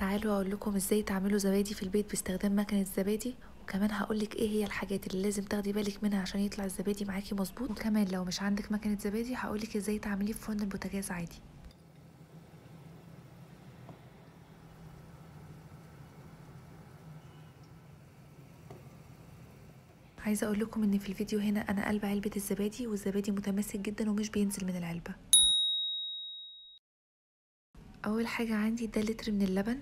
تعالوا اقول لكم ازاي تعملوا زبادي في البيت باستخدام مكنه الزبادي، وكمان هقولك ايه هي الحاجات اللي لازم تاخدي بالك منها عشان يطلع الزبادي معاكي مظبوط. وكمان لو مش عندك مكنه زبادي هقولك ازاي تعمليه في فرن البوتاجاز عادي. عايزه اقول لكم ان في الفيديو هنا انا قلبه علبه الزبادي، والزبادي متماسك جدا ومش بينزل من العلبه. اول حاجه عندي ده لتر من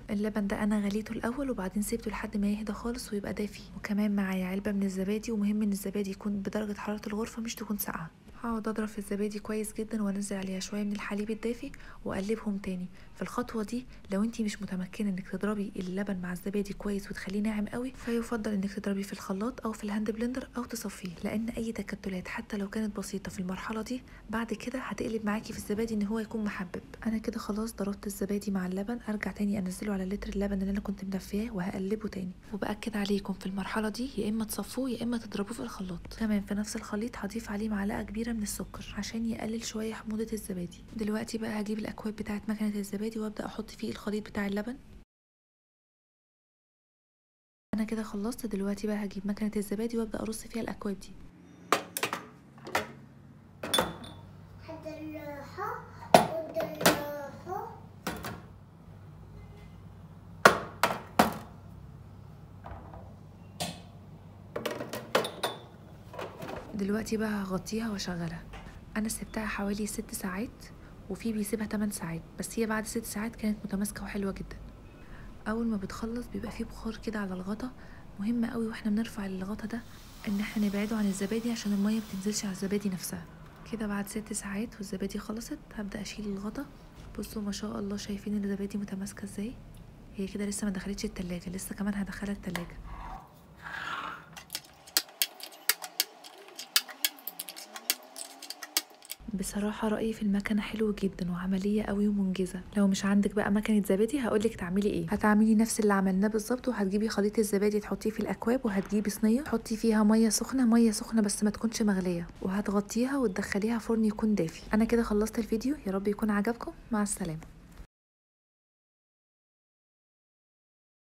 اللبن ده انا غليته الاول وبعدين سيبته لحد ما يهدى خالص ويبقى دافي. وكمان معايا علبه من الزبادي، ومهم ان الزبادي يكون بدرجه حراره الغرفه مش تكون ساقعه. هقعد اضرب في الزبادي كويس جدا وانزل عليها شويه من الحليب الدافي واقلبهم تاني. في الخطوه دي لو انتي مش متمكنه انك تضربي اللبن مع الزبادي كويس وتخليه ناعم قوي، فيفضل انك تضربيه في الخلاط او في الهاند بلندر او تصفيه، لان اي تكتلات حتى لو كانت بسيطه في المرحله دي بعد كده هتقلب معاكي في الزبادي ان هو يكون محبب. انا كده خلاص ضربت الزبادي مع اللبن، ارجع تاني انزله على لتر اللبن اللي انا كنت مدفياه وهقلبه تاني. وباكد عليكم في المرحله دي يا اما تصفوه يا اما تضربوه في الخلاط. كمان في نفس الخليط هضيف عليه معلقه كبيره من السكر عشان يقلل شويه حموضه الزبادي. دلوقتي بقى هجيب الاكواب بتاعه مكنه الزبادي وابدا احط فيه الخليط بتاع اللبن. انا كده خلصت. دلوقتي بقى هجيب مكنه الزبادي وابدا ارص فيها الاكواب دي. دلوقتي بقى هغطيها واشغلها. انا سبتها حوالي 6 ساعات، وفي بيسيبها 8 ساعات، بس هي بعد 6 ساعات كانت متماسكه وحلوه جدا. اول ما بتخلص بيبقى فيه بخار كده على الغطا. مهم قوي واحنا بنرفع الغطا ده ان احنا نبعده عن الزبادي عشان الميه بتنزلش على الزبادي نفسها. كده بعد 6 ساعات والزبادي خلصت هبدا اشيل الغطا. بصوا ما شاء الله، شايفين الزبادي متماسكه ازاي؟ هي كده لسه ما دخلتش التلاجة، لسه كمان هدخلها التلاجة. بصراحة رأيي في المكنة حلو جدا وعملية قوي ومنجزة. لو مش عندك بقى مكنة زبادي هقولك تعملي ايه. هتعملي نفس اللي عملناه بالظبط، وهتجيبي خليط الزبادي تحطيه في الاكواب، وهتجيبي صينية تحطي فيها مية سخنة بس ما تكونش مغلية، وهتغطيها وتدخليها فرن يكون دافي. انا كده خلصت الفيديو، يا رب يكون عجبكم. مع السلامة.